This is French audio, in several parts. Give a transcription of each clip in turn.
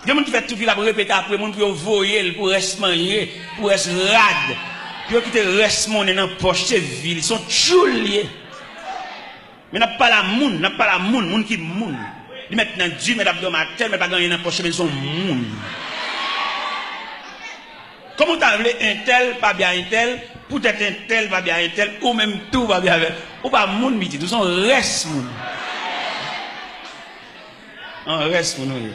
Il y a des gens qui font tout pour répéter après, des gens pour voyer, pour rester manger, pour rester rade. Puis qui te reste monnaie dans la poche, c'est ville, ils sont chouliers. Mais n'a pas la moun, n'a pas la moun qui moun. Ils mettent dans Dieu, mais abdominal, mais pas gagner dans la poche, mais ils sont moun. Comment tu as appelé un tel, pas bien un tel, peut-être un tel, pas bien un tel, ou même tout va bien avec. Ou pas moun midi, tout sont reste moun. On reste moun.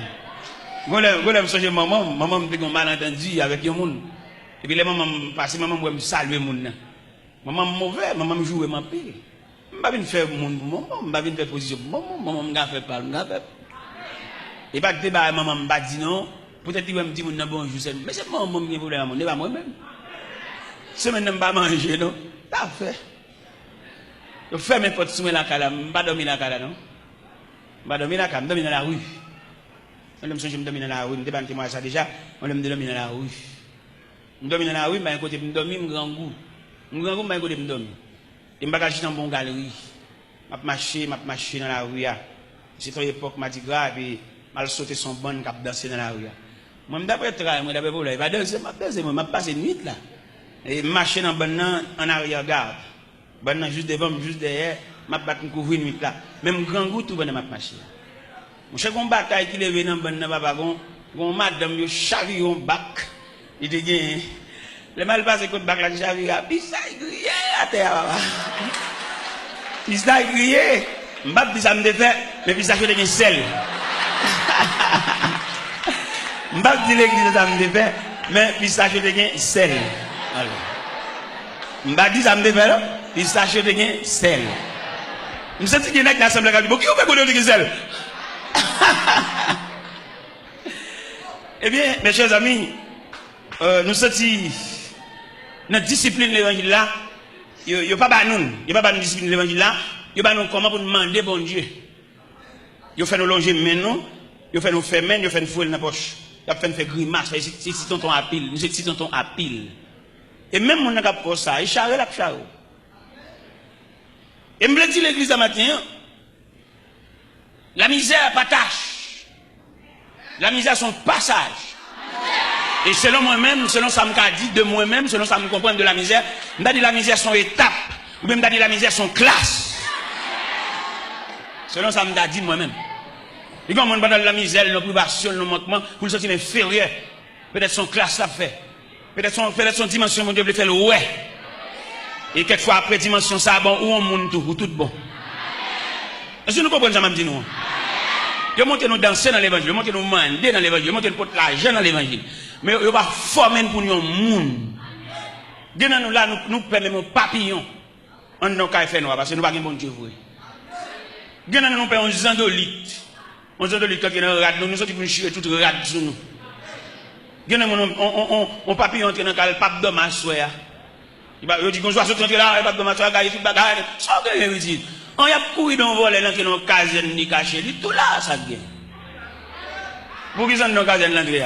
Quand je suis maman me dit qu'on malentendu avec un monde. Et puis les mamans passent, maman me salue le monde. Maman mauvais, maman me joue ma pile. Je ne vais pas faire monde pour maman, je ne vais pas faire position pour maman, maman me fait pas, me fait. Et pas que débat maman me dit non, peut-être qu'il va me dire bonjour, mais c'est maman qui voulait mon, pas moi-même. Si je ne vais pas manger non, t'as fait. Je fais mes potes sous la cala, je ne vais pas dormir la cala non. Je ne vais pas dormir la cala, je vais dormir dans la rue. Je me dormir dans la rue, je ne sais pas ça déjà, on me dormir dans la rue. Je dormir dans la rue, mais à côté, je dormir, je grand goût. Je grand goût, mais à côté, je dormir. Je me bagage dans une bonne galerie. Je marche dans la rue. C'est une époque, je dis grave, et je sauter son bon cap danser dans la rue. Moi, d'après travail, moi, d'après problème, je vais danser, je passe une nuit là. Et je marche dans bon en arrière-garde. Bon juste devant, juste derrière, je vais couvrir une nuit là. Même grand goût, tout bon, je marche. Mon cher, une bataille qui est venue dans le papa, on madame, yo charrie un bac. Il te dit, le mal passé contre bac, la charrie, puis ça, il grillé à terre. Puis ça, il grillé. M'bap dit ça me défait, mais puis ça, je te sel. M'bap dit l'église, ça me défait, mais puis ça, je te sel. M'bap dit ça me défait, puis ça, je te sel. Je me suis dit qu'il y a une assemblée qui dit, qui ouvre le de sel? Eh bien, mes chers amis, nous sommes notre discipline de l'évangile là, il n'y a pas de discipline de l'évangile là, il n'y a pas comment pour demander bon Dieu. Il fait nous longer maintenant, il fait nous faire main, il fait nous fouler dans la poche, il fait nous faire grimace, c'est si tonton à pile, nous c'est si tonton à pile. Et même mon n'a pas ça, il charre la charre. Et me dit l'église ce matin, la misère pas tâche. La misère son passage. Et selon moi-même, selon ça me dit de moi-même, selon ça me comprend de la misère, je dit la misère son étape, ou même dit la misère son classe. Selon ça me dit moi-même. Et quand on parle de la misère, nos privations, nos manquements, pour le sentir inférieur, peut-être son classe ça fait. Peut-être son dimension, mon Dieu, veut faire le ouais. Et quelquefois après dimension ça, bon, ou on monte tout, ou tout bon. Est-ce que nous comprenons ça, même dit nous? Ils montent nous danser dans l'évangile, ils montent nous mander dans l'évangile, ils montent nous porter l'argent dans l'évangile. Mais ils vont former pour nous un monde. Nous là, nous prenons un papillon. On n'a qu'à faire nous, parce que nous n'avons pas de bon Dieu. Nous prenons un zandolite. Un zandolite qui est dans le rad, nous sommes venus chier tout le rad sur nous. On papillon entre dans le pape d'homme à soi. Il dit qu'on soit sorti là, il pape d'homme à soi, il tout bagarre. Ça, qu'est-ce que dit? On y a couru dans le volet, dans le caserne, ni caché, tout là, ça gagne. Pour qui sont dans le caserne, l'anglais?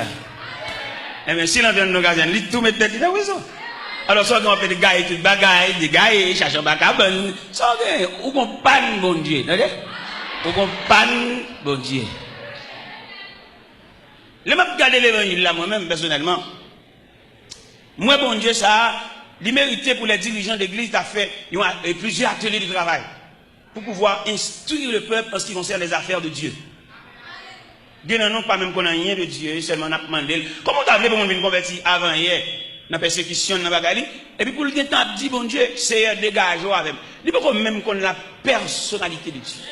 Eh bien, si l'on est dans le caserne, tout met tête, il a raison. Alors, ça, on fait des gars, tout bagaille, des gars, cherchent un bacabon, ça gagne. Ou qu'on panne, bon Dieu, ok? Ou qu'on panne, bon Dieu. Je m'a regardé l'évangile là, moi-même, personnellement. Moi, bon Dieu, ça, il méritait pour les dirigeants d'église d'avoir fait plusieurs ateliers de travail. Pour pouvoir instruire le peuple en ce qui concerne les affaires de Dieu. Dieu n'a pas même qu'on a rien de Dieu, seulement on a demandé. Comment tu as voulu pour nous convertir avant hier, dans la persécution, dans la bagarre, et puis pour le temps, dit bon Dieu, c'est dégage avec. Il faut même qu'on ait la personnalité de Dieu.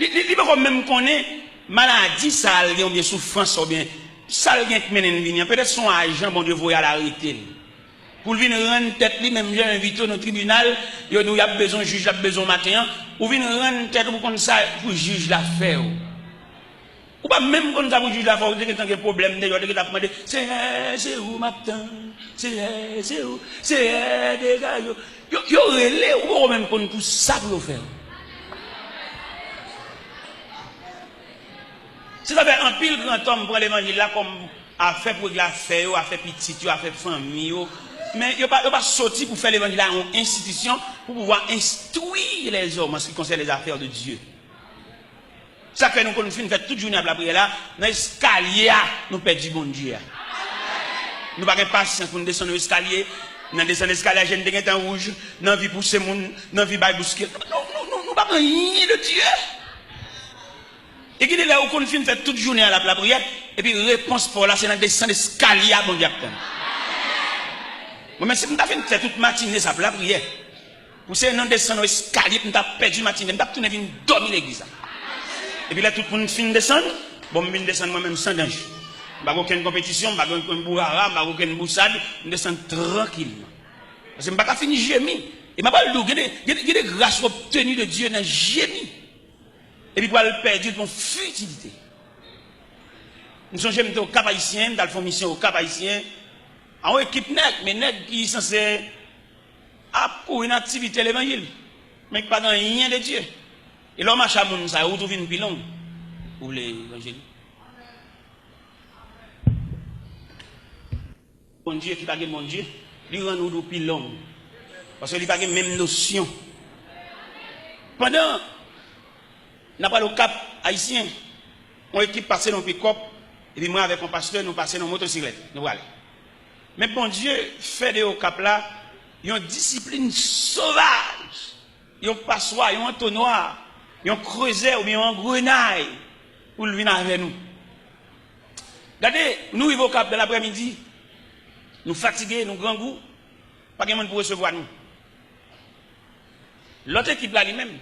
Il faut même qu'on ait maladie, ça, ou bien souffrance, ou bien ça, qui mène peut-être son agent, bon Dieu, vous à l'arrêter. Pour venir rendre tête, même j'ai invité au tribunal, il y a besoin de juge, il y a besoin de matin, ou venir rendre tête pour ça, pour juge l'affaire. Ou pas même quand ça pour juge l'affaire, vous avez un problème, vous avez demandé, c'est où matin, c'est où, c'est des gars, il y aurait ou même pour ça pour faire. Si ça fait un pile grand homme pour l'évangile là, comme a fait pour l'affaire, a fait petit, a fait famille, mais il n'y a pas sorti pour faire l'évangile en institution pour pouvoir instruire les hommes en ce qui concerne les affaires de Dieu. Ça fait nous qu'on fait toute journée à la prière là, dans l'escalier, nous perdons du bon Dieu. Nous n'avons pas patience pour nous descendre l'escalier, nous descendre l'escalier, j'ai une temps rouge, nous vie pousser moun, nous vie bailler bousquer. Non, nous pas rien de Dieu. Et qui est là où qu'on fait toute journée à la prière, et puis réponse pour là, c'est dans descendre l'escalier, bon Dieu. Moi, si nous avons fait toute matinée, ça pour la prière. Vous savez, nous descendons l'escalier, nous avons perdu matinée, nous avons tourné venir dormir l'église. Et puis là, tout le monde finit de descendre. Bon, je descends moi-même sans danger. Je n'ai aucune compétition, je n'ai aucun bourrara, je n'ai aucune boussade. Je descends tranquillement. Parce que je n'ai pas fini gémir. Et je n'ai pas le dos. Il y a des grâces obtenues de Dieu dans gémir. Et puis, pour le perdre, dans futilité. Nous sommes au Cap Haïtien, dans la mission au Cap Haïtien. En équipe nègre, mais nègre qui est censé pour une activité l'évangile. Mais qui n'a pas rien de Dieu. Et l'homme a chamoun, ça a retrouvé une pilon pour l'évangile. Mon Dieu qui n'a pas mon Dieu, il rend nous pilon. Parce qu'il n'a pas la même notion. Pendant, n'a pas le Cap haïtien, on équipe passé dans le pick-up, et puis moi avec mon pasteur, nous passons dans la motocyclette. Nous voilà. Mais bon Dieu fait de au Cap là, il y a une discipline sauvage. Il y a un passoire, il y a un entonnoir. Ils ont creusé ou bien un grenaille pour le venir avec nous. Regardez, nous arrivons au Cap de l'après-midi, nous fatigués, nous grand goût, pas de monde pour recevoir nous. L'autre équipe là lui-même,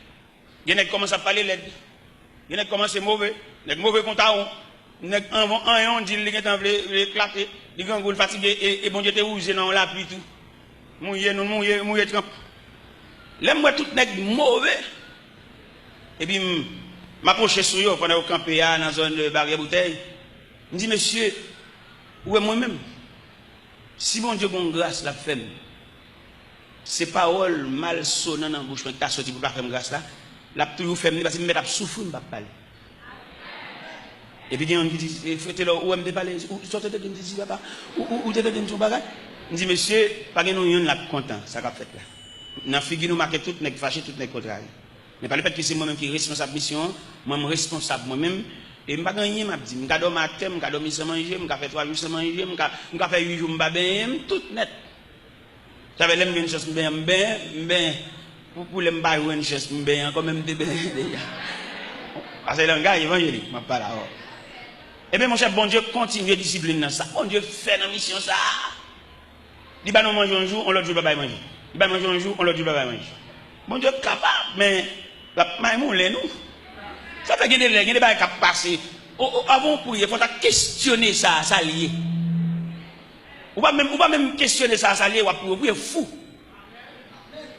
il y en a qui commencent à parler l'aide, il y en a qui commencent à mauvais, il y a des mauvais comptes à il y en a qui ont dit qu'ils ont éclaté, ils grand goût fatigué et bon Dieu te rouge dans la pluie tout. Mouillé, trempe. L'aime-moi tout n'est mauvais. Et puis, je m'approche sur eux pendant que je campais dans la zone de barrière bouteille. Je me dis, monsieur, où est moi-même? Si bon Dieu a grâce, la femme, ces paroles mal sonnantes dans la bouche, quand tu as sorti pour ne pas faire grâce là, la toujours fait, parce que je me souffrir, je ne vais pas parler. Et puis, il y a un qui dit, faites là, où est-ce parler? Où sortez de me dire, papa? Où t'es de me dire, je dis, monsieur, pas que nous sommes là content, ça qu'a fait là. Dans la figure, nous marquons tout, nous fâchés, tout, nous contrariés. Mais pas le fait que c'est moi-même qui est responsable de la mission, moi-même responsable moi-même, et je ne sais pas rien, je dis, je matin, je dormir sans manger, je fais 3 jours sans manger, je fais 8 jours, je vais tout net. J'avais l'aime une chose, pour les m'bailler une chose, je quand même déjà. Parce que le gars évangélique, je parle là. Eh bien, mon cher, bon Dieu continue à discipliner dans ça. Bon Dieu fait dans la mission ça. Il va nous manger un jour, on l'autre jour, il va manger. Il va manger un jour, on l'autre jour, il va manger. Bon Dieu capable, mais la maïmoun nous. Ça fait qu'il y a des gens qui passent. Avant pour il faut questionner ça, ça lié. Ou pas même questionner ça, ça lié, ou pour fou.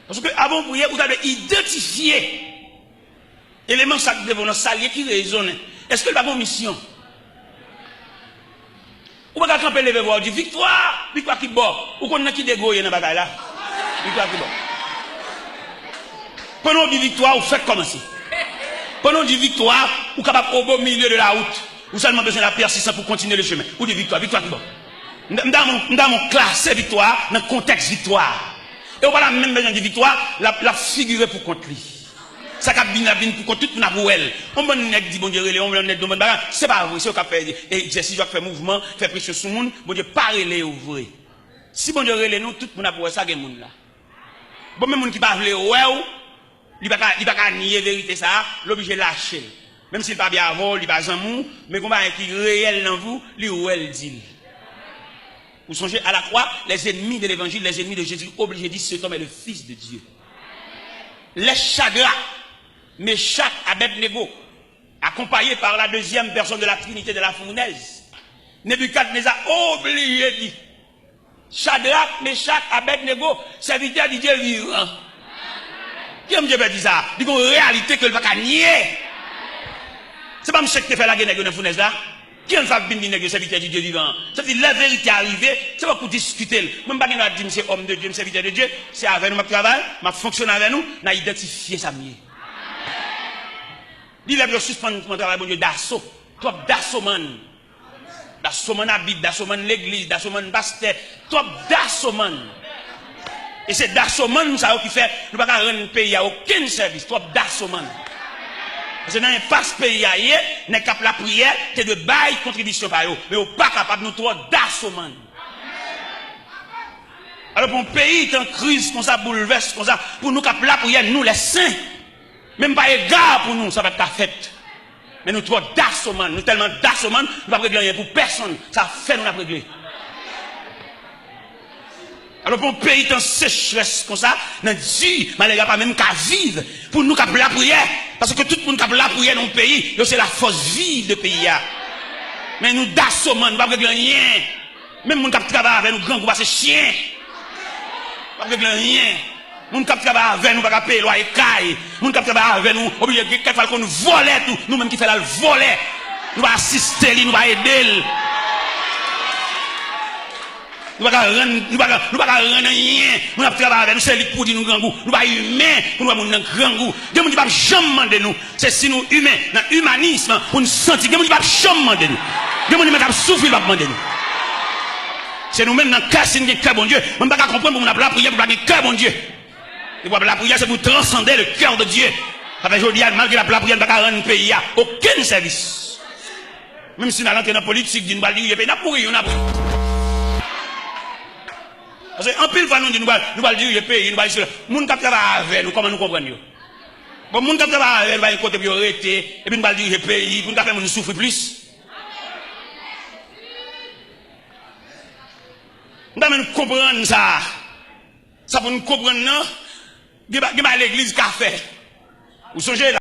Parce que avant pour vous avez identifié éléments ça devant nous s'allier qui résonnent. Est-ce que la bonne mission? Ou pas camper lever voir du victoire qui bon. Ou qu'on a qui dégoye dans bagaille là. Victoire qui bon. Pendant du victoire, vous faites commencer. Pendant du victoire, vous êtes capable au beau milieu de la route. Vous seulement besoin de la persistance pour continuer le chemin. Ou du victoire qui bon. Dans mon classe victoire, dans le contexte victoire. Et on va même besoin de victoire, la figurer pour contre lui. Ça cap bien pour contre tout pour elle. On va dit bon Dieu on va net demande bagarre, c'est pas vrai, c'est au cap faire exercice, je faire mouvement, faire pression sur monde, bon Dieu pas relé au vrai. Si bon Dieu relé nous tout pour pour ça gen monde là. Bon même monde qui pas vle ouais, il pas nier vérité ça, l'obligé lâcher. Même s'il pas bien avant, il pas amour, mais combat qui réel dans vous, lui ou elle dit. Vous songez à la croix, les ennemis de l'évangile, les ennemis de Jésus, obligés de dire cet homme est le fils de Dieu. Les chagrins, Meshach, Abednego, accompagné par la deuxième personne de la Trinité de la fournaise, Nebuchadnezzar obligé de dire Shadrach, Meshach, Abednego, serviteur de Dieu vivant. Qui aime Dieu dit ça? Il y a une réalité que le va nier. C'est pas Meshach qui fait la guerre dans la fournaise là. Qui en fait bien dire serviteur de Dieu vivant? Ça veut dire la vérité arrivée, c'est pas pour discuter. Même pas dire c'est homme de Dieu, serviteur de Dieu, c'est avec nous ma travail, ma fonctionne avec nous, n'a identifié ça mieux. Il va suspendre mon travail bon Dieu d'assaut. Trop d'assaut man. D'assaut man habite, d'assaut man l'église, d'assaut man pasteur, trop d'assaut man. Et c'est d'assaut man ça qui fait nous pas rendre pays à aucun service, trop d'assaut man. Parce que dans l'impasse pays, n'est qu'à la prière, c'est de bailler contribution par eux. Mais on n'est pas capable de nous trouver d'assommant. Alors pour un pays en crise, comme ça, bouleverse, comme ça, pour nous capable la prière, nous les saints, même pas égard pour nous, ça va être ta fête. Mais nous trouvons d'assommant, nous tellement d'assommant, nous ne pouvons pas régler rien pour personne. Ça fait nous la régler. Alors pour un pays en sécheresse comme ça, nous dit, mais il n'y a pas même qu'à vivre pour nous capable la prière. Parce que tout le monde capable la prière dans le pays, c'est la force vive de pays. Mais nous d'assommant, nous ne pouvons pas régler rien. Même nous qui travaillent avec nous, grands groupes, c'est chien. Nous ne pouvons pas régler rien. Nous qui travaillent avec nous, nous ne pouvons pas payer loyer caille. Nous qui travaillent avec nous, obligé qu'on nous vole tout. Nous-mêmes qui faisons le voler. Nous allons assister, nous allons aider. Nous ne pouvons pas rendre rien. Nous ne pouvons pas avec nous, c'est lui pour dire nous grand goût. Nous ne pouvons pas humains pour nous avoir un grand goût. Nous ne pouvons pas jamais demander nous. C'est si nous humains, dans l'humanisme, pour nous sentir. Nous ne pouvons pas jamais demander nous. Nous ne pouvons pas souffrir pour demander nous. C'est nous-mêmes dans le cas, c'est un cœur bon Dieu. Nous ne pouvons pas comprendre pour nous la prière pour un cœur bon Dieu. La prière, c'est pour transcender le cœur de Dieu. Parce que je dis, malgré la prière, nous ne pouvons pas rendre un pays aucun service. Même si nous allons dans la politique, nous allons dire, nous allons pourrir, nous allons parce qu'en pile fois, nous allons dire, le pays, nous allons dire, nous allons avec nous, comment nous comprenons. Bon, nous allons avec nous, nous allons côté pour arrêter, et puis nous allons dire, le pays, pour nous faire nous souffrir plus. Nous allons comprendre ça. Ça pour nous comprendre, non? Il y a l'église qui a fait. Vous songez là?